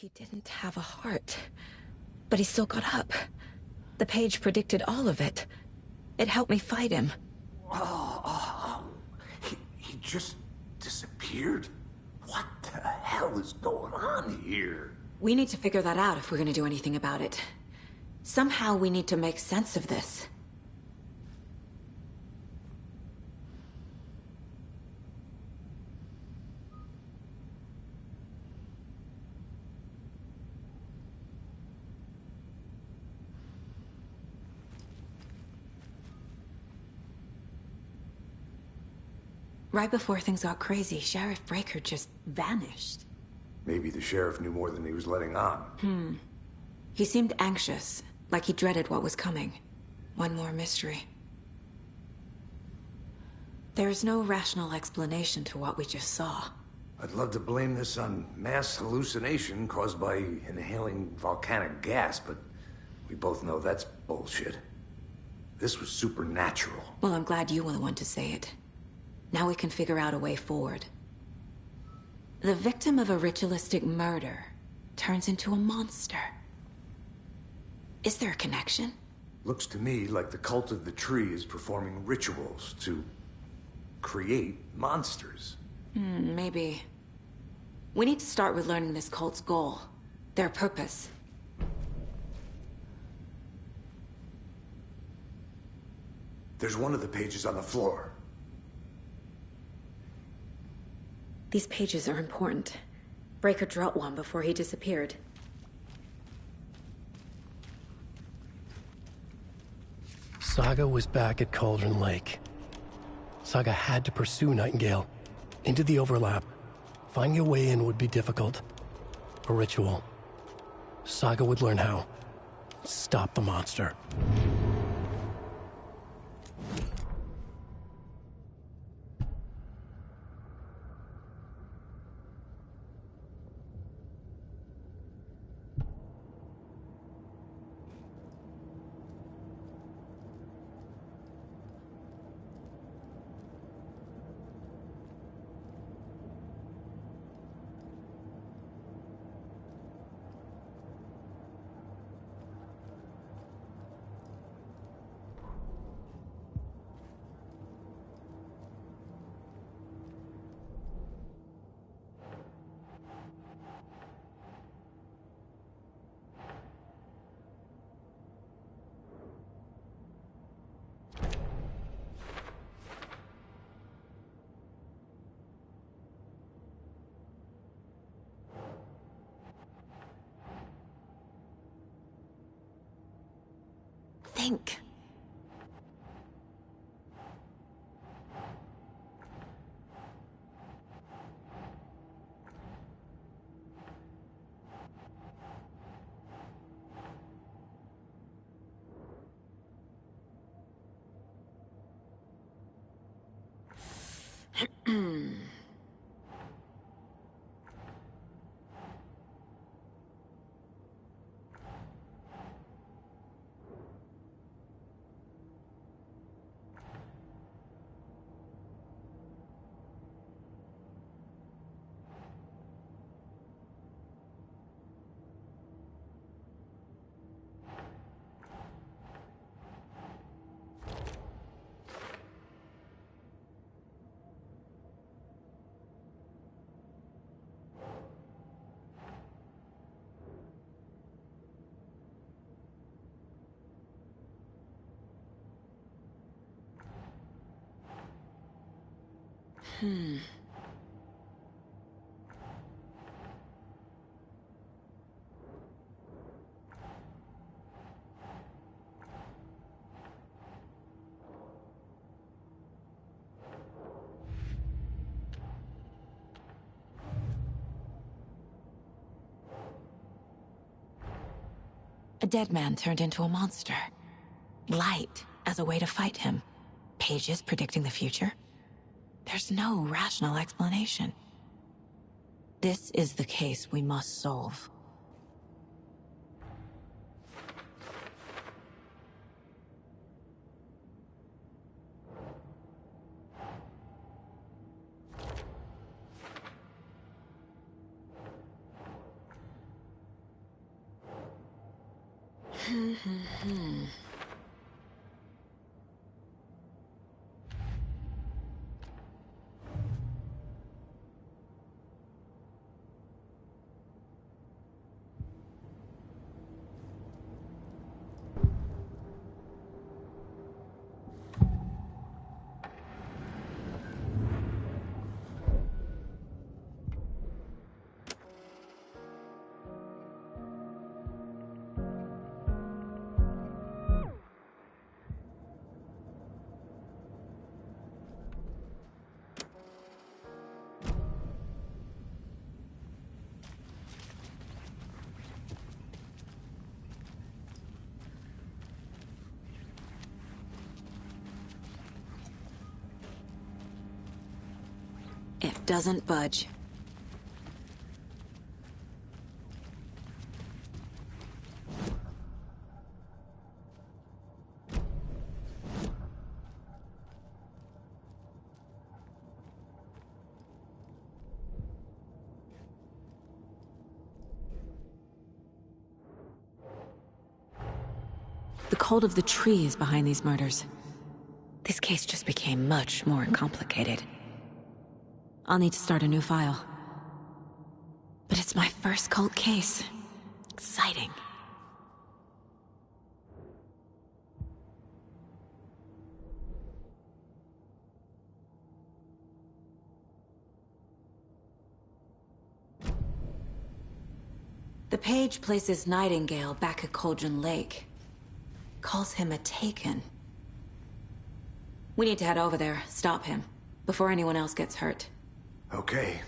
He didn't have a heart, but he still got up. The page predicted all of it. It helped me fight him. He just disappeared? What the hell is going on here? We need to figure that out if we're gonna do anything about it. Somehow we need to make sense of this. Right before things got crazy, Sheriff Breaker just vanished. Maybe the sheriff knew more than he was letting on. He seemed anxious, like he dreaded what was coming. One more mystery. There's no rational explanation to what we just saw. I'd love to blame this on mass hallucination caused by inhaling volcanic gas, but we both know that's bullshit. This was supernatural. Well, I'm glad you were the one to say it. Now we can figure out a way forward. The victim of a ritualistic murder turns into a monster. Is there a connection? Looks to me like the cult of the tree is performing rituals to create monsters. Maybe. We need to start with learning this cult's goal. Their purpose. There's one of the pages on the floor. These pages are important. Breaker dropped one before he disappeared. Saga was back at Cauldron Lake. Saga had to pursue Nightingale. Into the overlap. Finding a way in would be difficult. A ritual. Saga would learn how. Stop the monster. Think. A dead man turned into a monster. Light as a way to fight him. Pages predicting the future. There's no rational explanation. This is the case we must solve. It doesn't budge. The cult of the tree is behind these murders. This case just became much more complicated. I'll need to start a new file. But it's my first cult case. Exciting. The page places Nightingale back at Cauldron Lake. Calls him a Taken. We need to head over there, stop him, before anyone else gets hurt. Okay.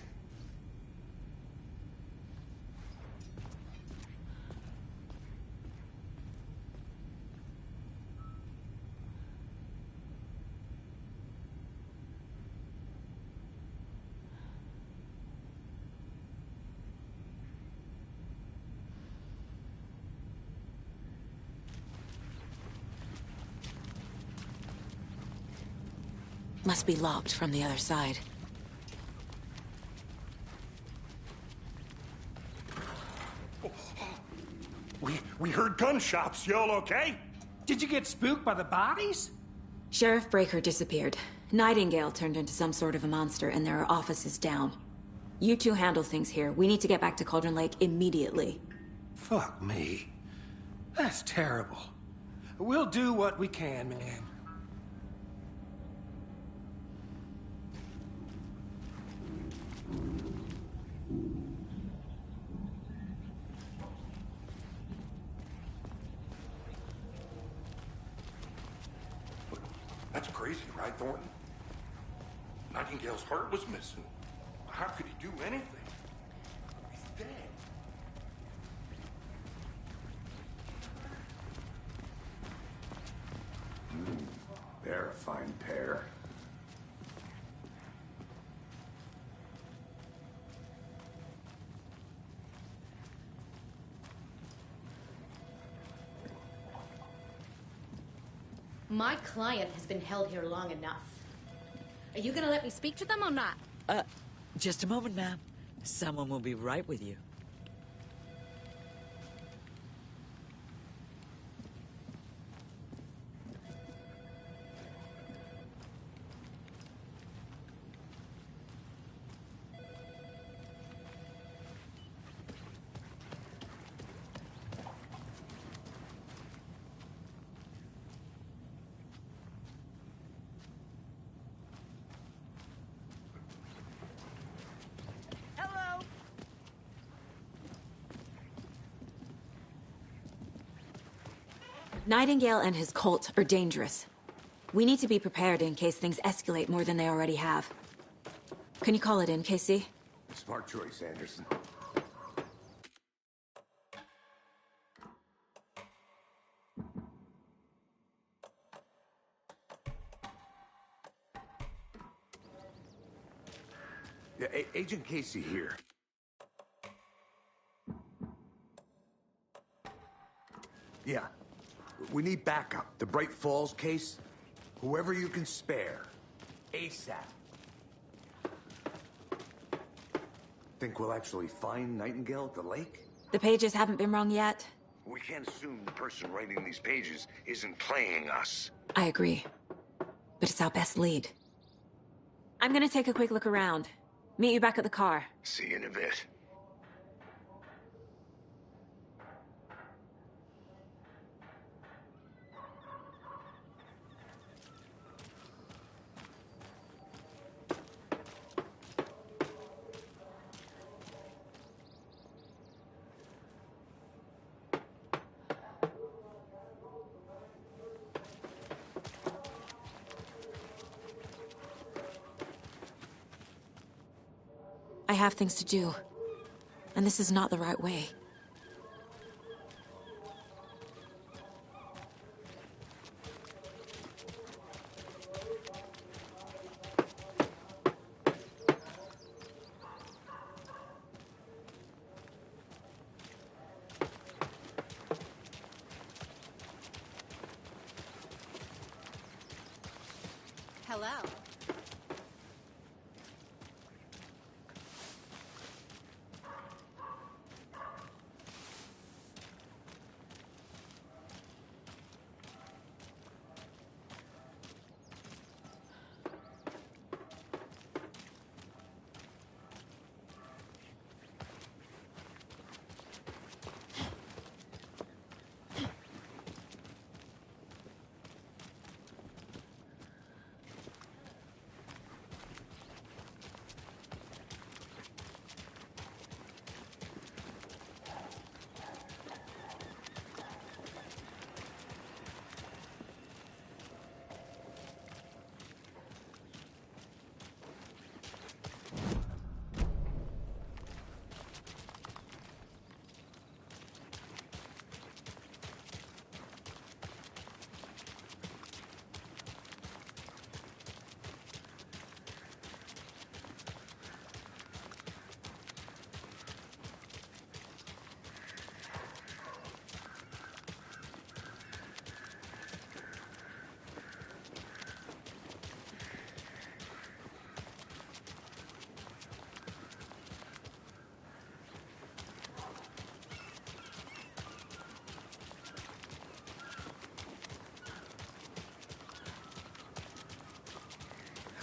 Must be locked from the other side. We heard gunshots. Y'all okay? Did you get spooked by the bodies? Sheriff Breaker disappeared. Nightingale turned into some sort of a monster, and there are offices down. You two handle things here. We need to get back to Cauldron Lake immediately. Fuck me. That's terrible. We'll do what we can, man. That's crazy, right, Thornton? Nightingale's heart was missing. How could he do anything? He's dead. They're a fine pair. My client has been held here long enough. Are you gonna let me speak to them or not? Just a moment, ma'am. Someone will be right with you. Nightingale and his cult are dangerous. We need to be prepared in case things escalate more than they already have. Can you call it in, Casey? Smart choice, Anderson. Yeah, Agent Casey here. Yeah. We need backup. The Bright Falls case. Whoever you can spare. ASAP. Think we'll actually find Nightingale at the lake? The pages haven't been wrong yet. We can't assume the person writing these pages isn't playing us. I agree. But it's our best lead. I'm gonna take a quick look around. Meet you back at the car. See you in a bit. I have things to do. And this is not the right way. Hello.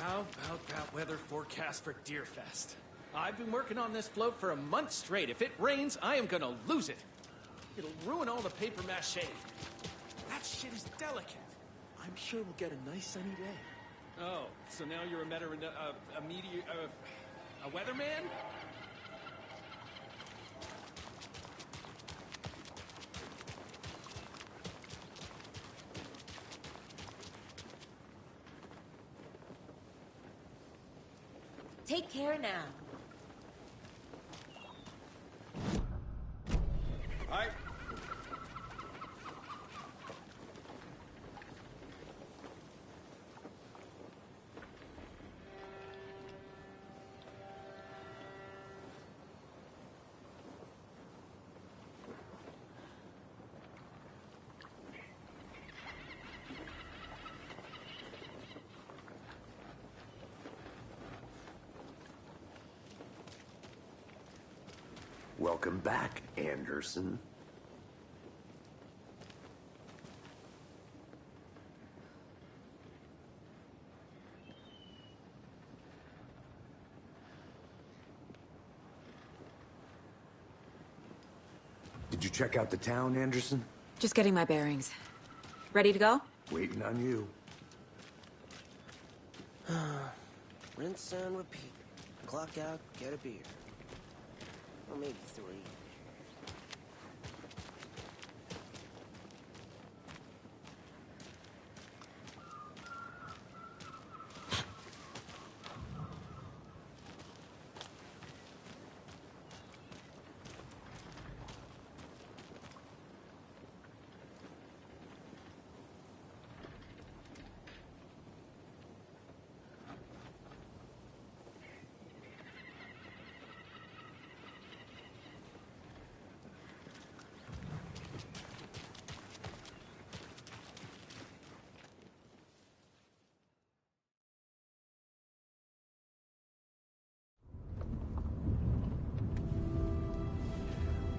How about that weather forecast for Deerfest? I've been working on this float for a month straight. If it rains, I am gonna lose it. It'll ruin all the paper mache. That shit is delicate. I'm sure we'll get a nice sunny day. Oh, so now you're a weatherman? Take care now. Hi. Welcome back, Anderson. Did you check out the town, Anderson? Just getting my bearings. Ready to go? Waiting on you. Rinse and repeat. Clock out, get a beer. Or maybe 3.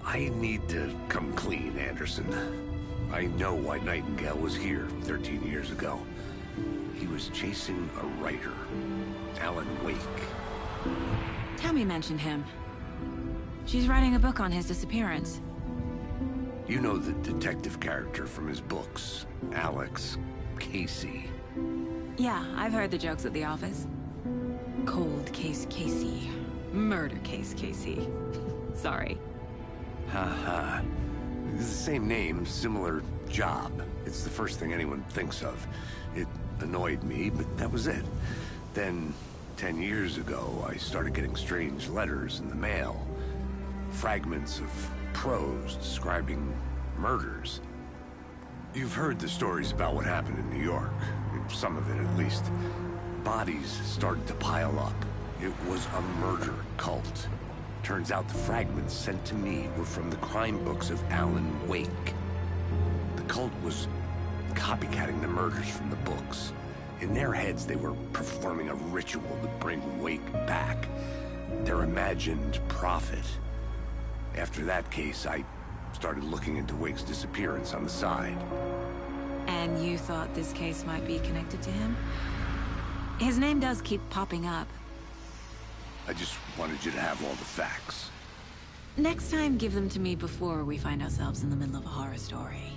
I need to come clean, Anderson. I know why Nightingale was here 13 years ago. He was chasing a writer, Alan Wake. Tammy mentioned him. She's writing a book on his disappearance. You know the detective character from his books, Alex Casey. Yeah, I've heard the jokes at the office. Cold case Casey. Murder case Casey. Sorry. Haha. It's the same name, similar job. It's the first thing anyone thinks of. It annoyed me, but that was it. Then, 10 years ago, I started getting strange letters in the mail. Fragments of prose describing murders. You've heard the stories about what happened in New York. Some of it, at least. Bodies started to pile up. It was a murder cult. Turns out the fragments sent to me were from the crime books of Alan Wake. The cult was copycatting the murders from the books. In their heads, they were performing a ritual to bring Wake back. Their imagined prophet. After that case, I started looking into Wake's disappearance on the side. And you thought this case might be connected to him? His name does keep popping up. I just wanted you to have all the facts. Next time, give them to me before we find ourselves in the middle of a horror story.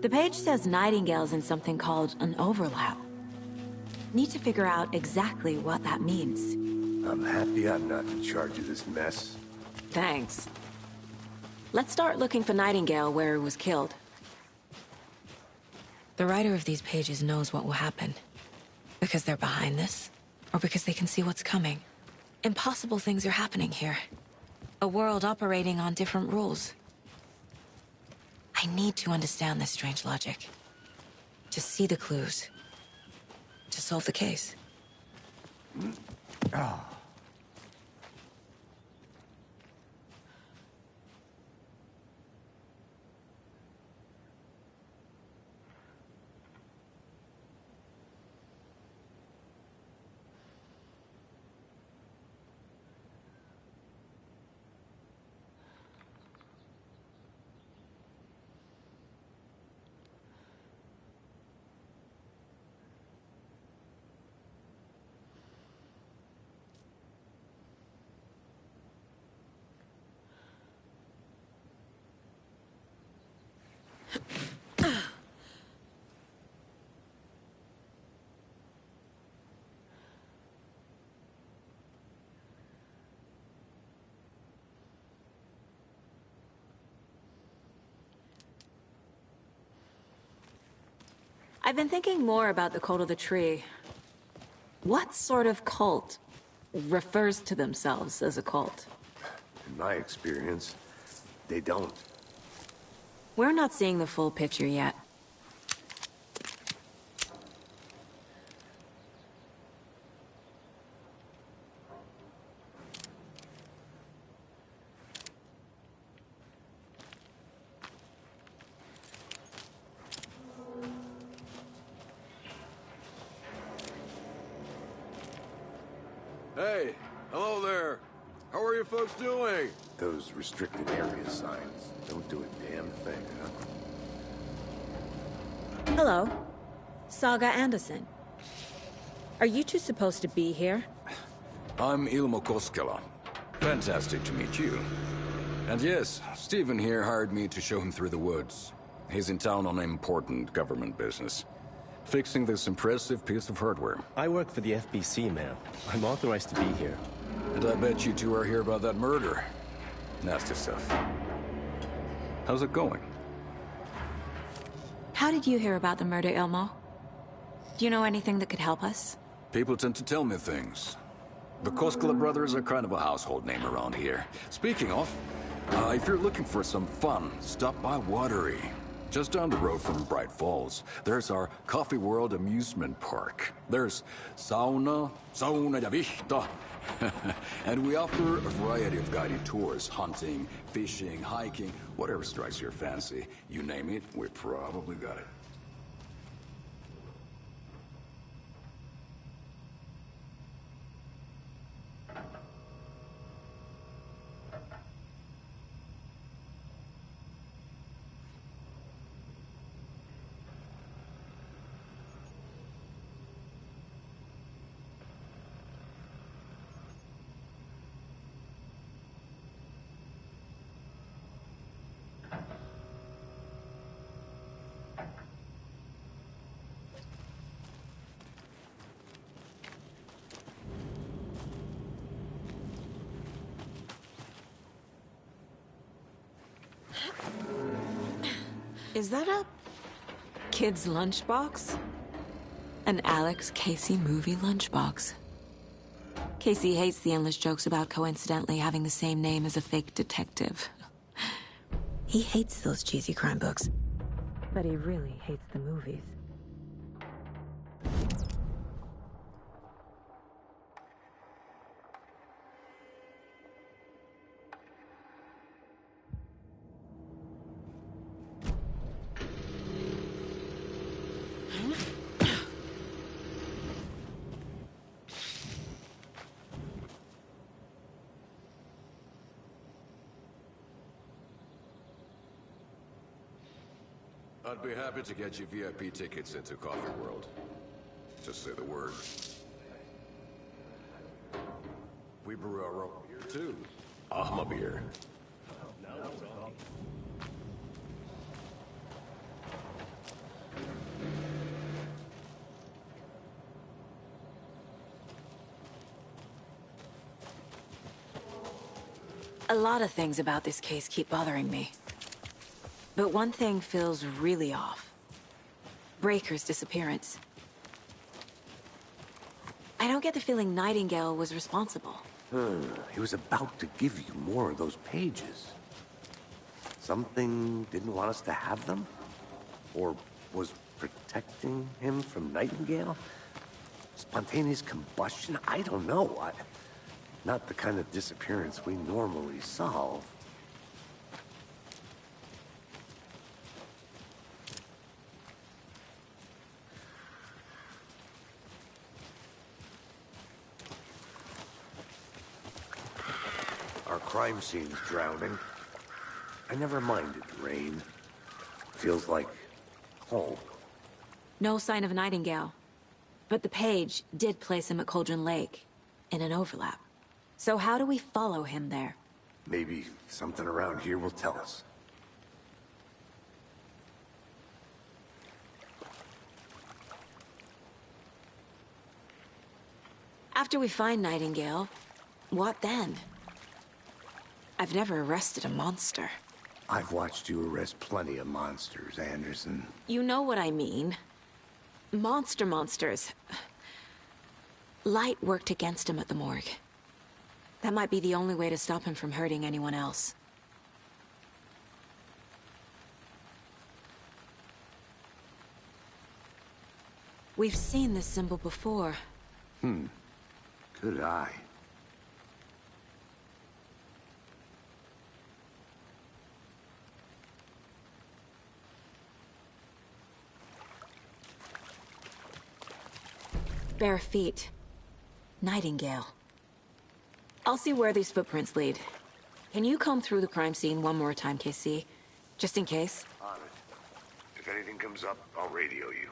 The page says Nightingale's in something called an overlap. Need to figure out exactly what that means. I'm happy I'm not in charge of this mess. Thanks. Let's start looking for Nightingale where he was killed. The writer of these pages knows what will happen. Because they're behind this, or because they can see what's coming. Impossible things are happening here. A world operating on different rules. I need to understand this strange logic. To see the clues. To solve the case. I've been thinking more about the cult of the tree. What sort of cult refers to themselves as a cult? In my experience, they don't. We're not seeing the full picture yet. Hey, hello there. How are you folks doing? Those restricted area signs don't do a damn thing, huh? Hello. Saga Anderson. Are you two supposed to be here? I'm Ilmo Koskela. Fantastic to meet you. And yes, Stephen here hired me to show him through the woods. He's in town on important government business. Fixing this impressive piece of hardware. I work for the FBC, ma'am. I'm authorized to be here. And I bet you two are here about that murder. Nasty stuff. How's it going? How did you hear about the murder, Ilmo? Do you know anything that could help us? People tend to tell me things. The Koskela brothers are kind of a household name around here. Speaking of, if you're looking for some fun, stop by Watery. Just down the road from Bright Falls, there's our Coffee World amusement park. There's sauna ja vihta. And we offer a variety of guided tours, hunting, fishing, hiking, whatever strikes your fancy. You name it, we probably got it. Is that a kid's lunchbox? An Alex Casey movie lunchbox. Casey hates the endless jokes about coincidentally having the same name as a fake detective. He hates those cheesy crime books, but he really hates the movies. I'd be happy to get you VIP tickets into Coffee World. Just say the word. We brew our own beer too. Ahma beer. A lot of things about this case keep bothering me. But one thing feels really off. Breaker's disappearance. I don't get the feeling Nightingale was responsible. He was about to give you more of those pages. Something didn't want us to have them? Or was protecting him from Nightingale? Spontaneous combustion? I don't know. Not the kind of disappearance we normally solve. Our crime scene's drowning. I never minded rain. Feels like home. No sign of Nightingale. But the page did place him at Cauldron Lake, in an overlap. So how do we follow him there? Maybe something around here will tell us. After we find Nightingale, what then? I've never arrested a monster. I've watched you arrest plenty of monsters, Anderson. You know what I mean. Monsters. Light worked against him at the morgue. That might be the only way to stop him from hurting anyone else. We've seen this symbol before. Good eye. Bare feet. Nightingale. I'll see where these footprints lead. Can you comb through the crime scene one more time, KC? Just in case? On it. If anything comes up, I'll radio you.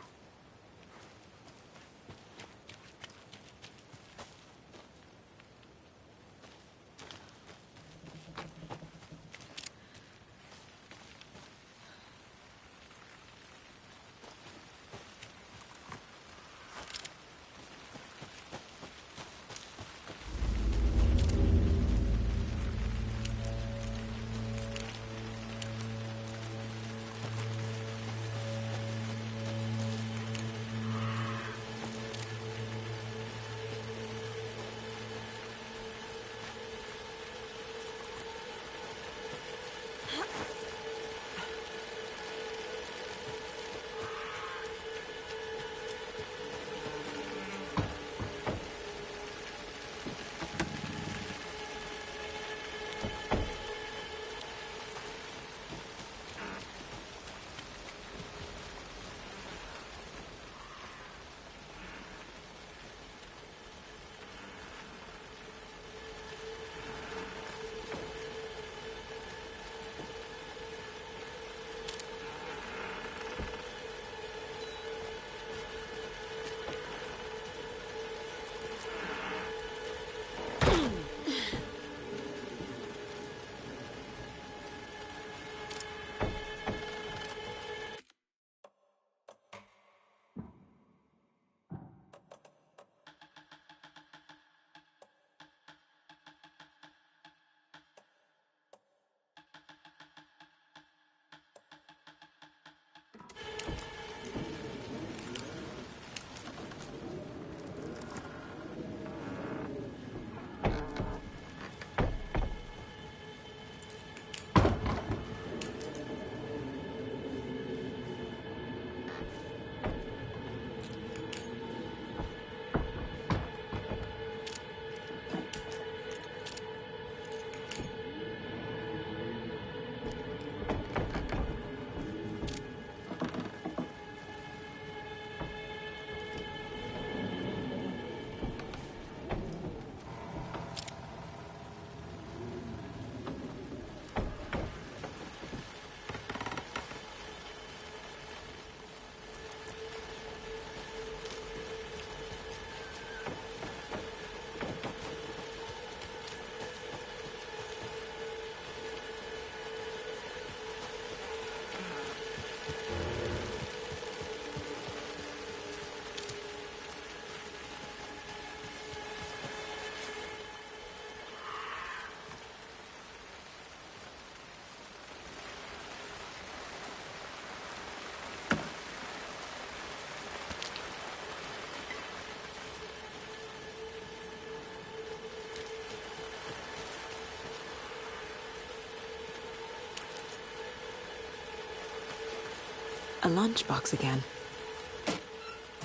A lunchbox again.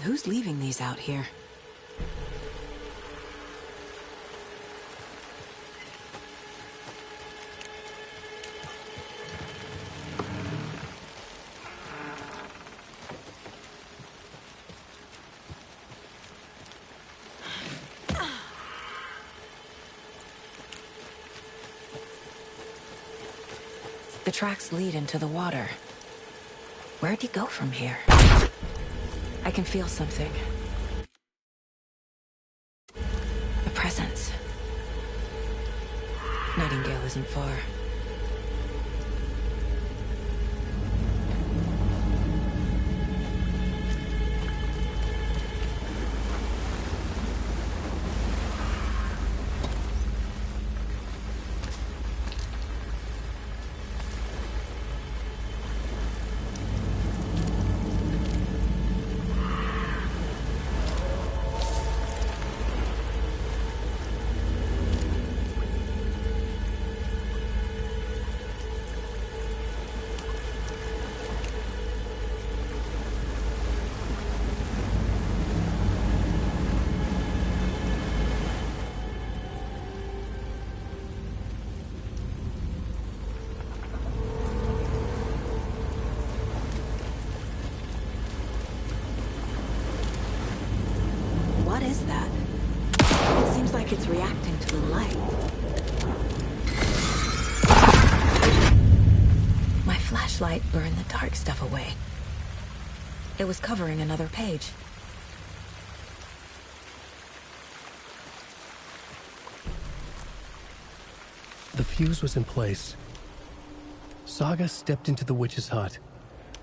Who's leaving these out here? The tracks lead into the water. Where'd he go from here? I can feel something. A presence. Nightingale isn't far. What is that? It seems like it's reacting to the light. My flashlight burned the dark stuff away. It was covering another page. The fuse was in place. Saga stepped into the witch's hut.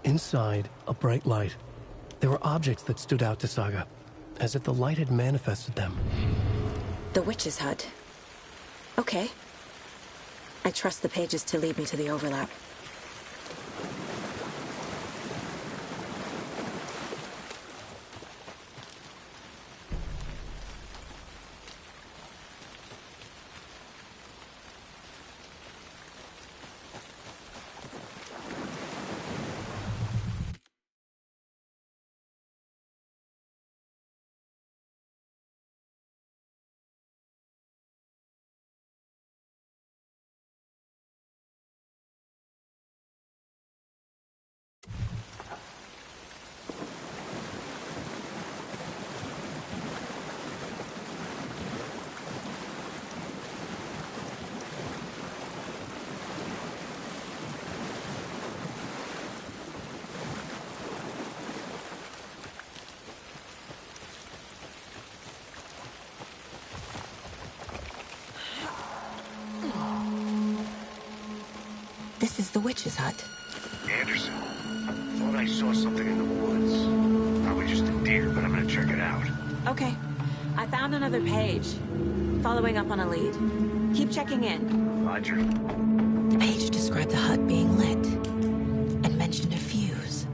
Inside, a bright light. There were objects that stood out to Saga, as if the light had manifested them. The witch's hut. Okay. I trust the pages to lead me to the overlap. This is the witch's hut. Anderson, thought I saw something in the woods. Probably just a deer, but I'm gonna check it out. Okay. I found another page. Following up on a lead. Keep checking in. Roger. The page described the hut being lit and mentioned a fuse.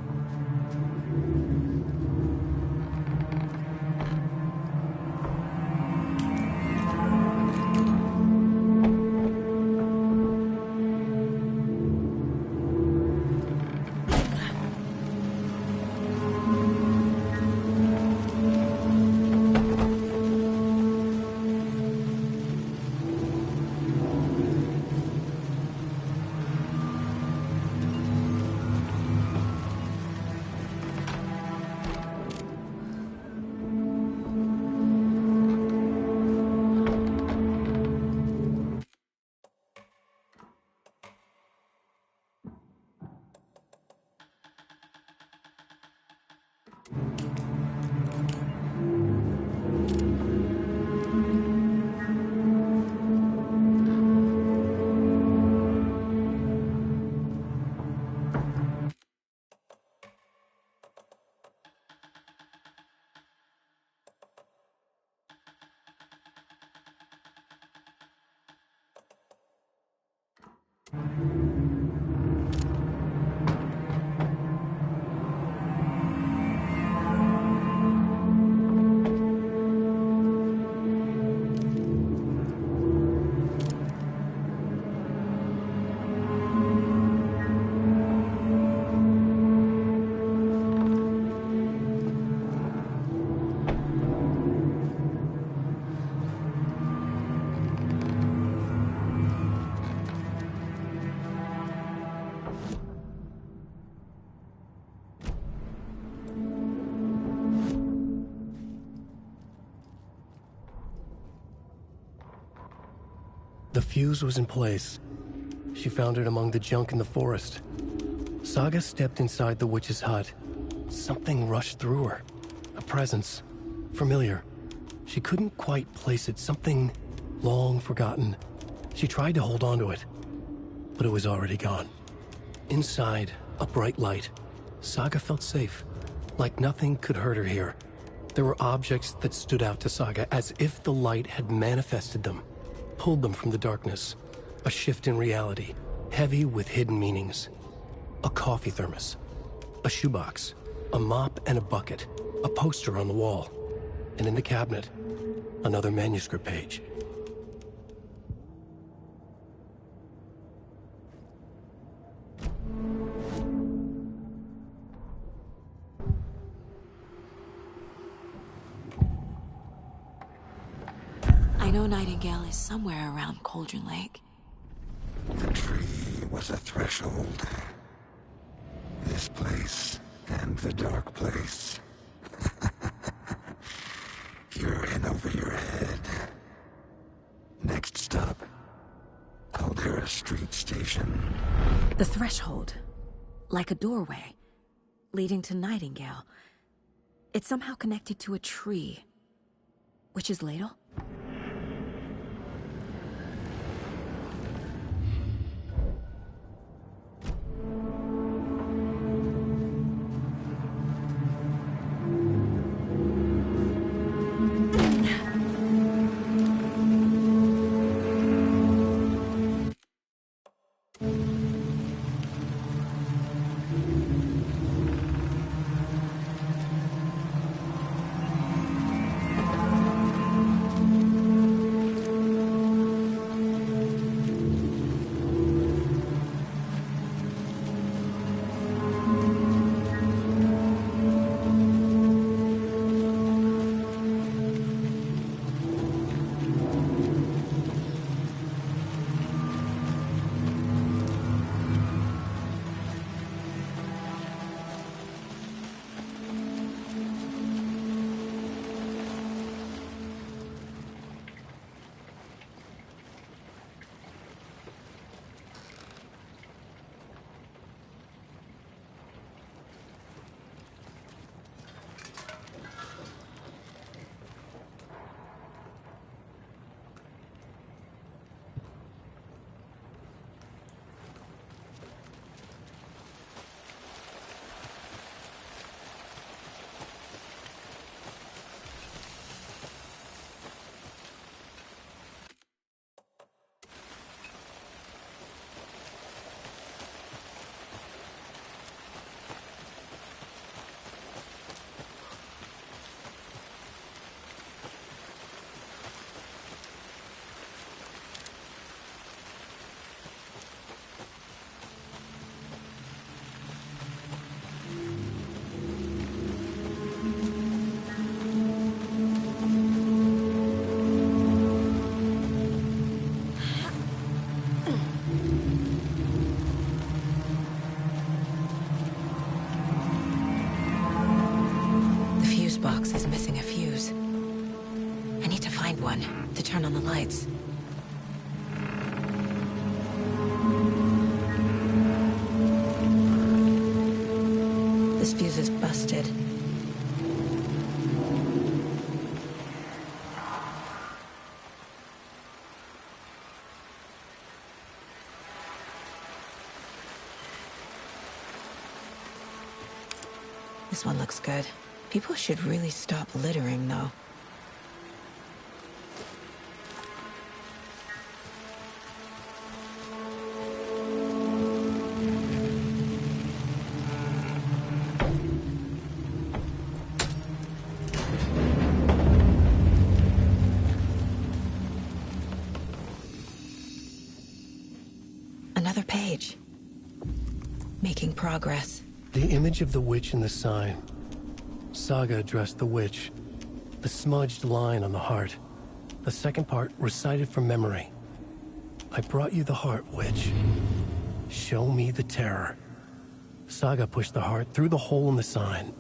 The fuse was in place. She found it among the junk in the forest. Saga stepped inside the witch's hut. Something rushed through her. A presence. Familiar. She couldn't quite place it. Something long forgotten. She tried to hold on to it, but it was already gone. Inside, a bright light. Saga felt safe. Like nothing could hurt her here. There were objects that stood out to Saga as if the light had manifested them, pulled them from the darkness. A shift in reality, heavy with hidden meanings. A coffee thermos, a shoebox, a mop and a bucket, a poster on the wall, and in the cabinet, another manuscript page. I know Nightingale is somewhere around Cauldron Lake. The tree was a threshold. This place and the dark place. You're in over your head. Next stop, Caldera Street Station. The threshold. Like a doorway. Leading to Nightingale. It's somehow connected to a tree. Witch's Ladle? Box is missing a fuse. I need to find one to turn on the lights. This fuse is busted. This one looks good. People should really stop littering, though. Another page. Making progress. The image of the witch in the sign. Saga addressed the witch. The smudged line on the heart. The second part recited from memory. I brought you the heart, witch. Show me the terror. Saga pushed the heart through the hole in the sign.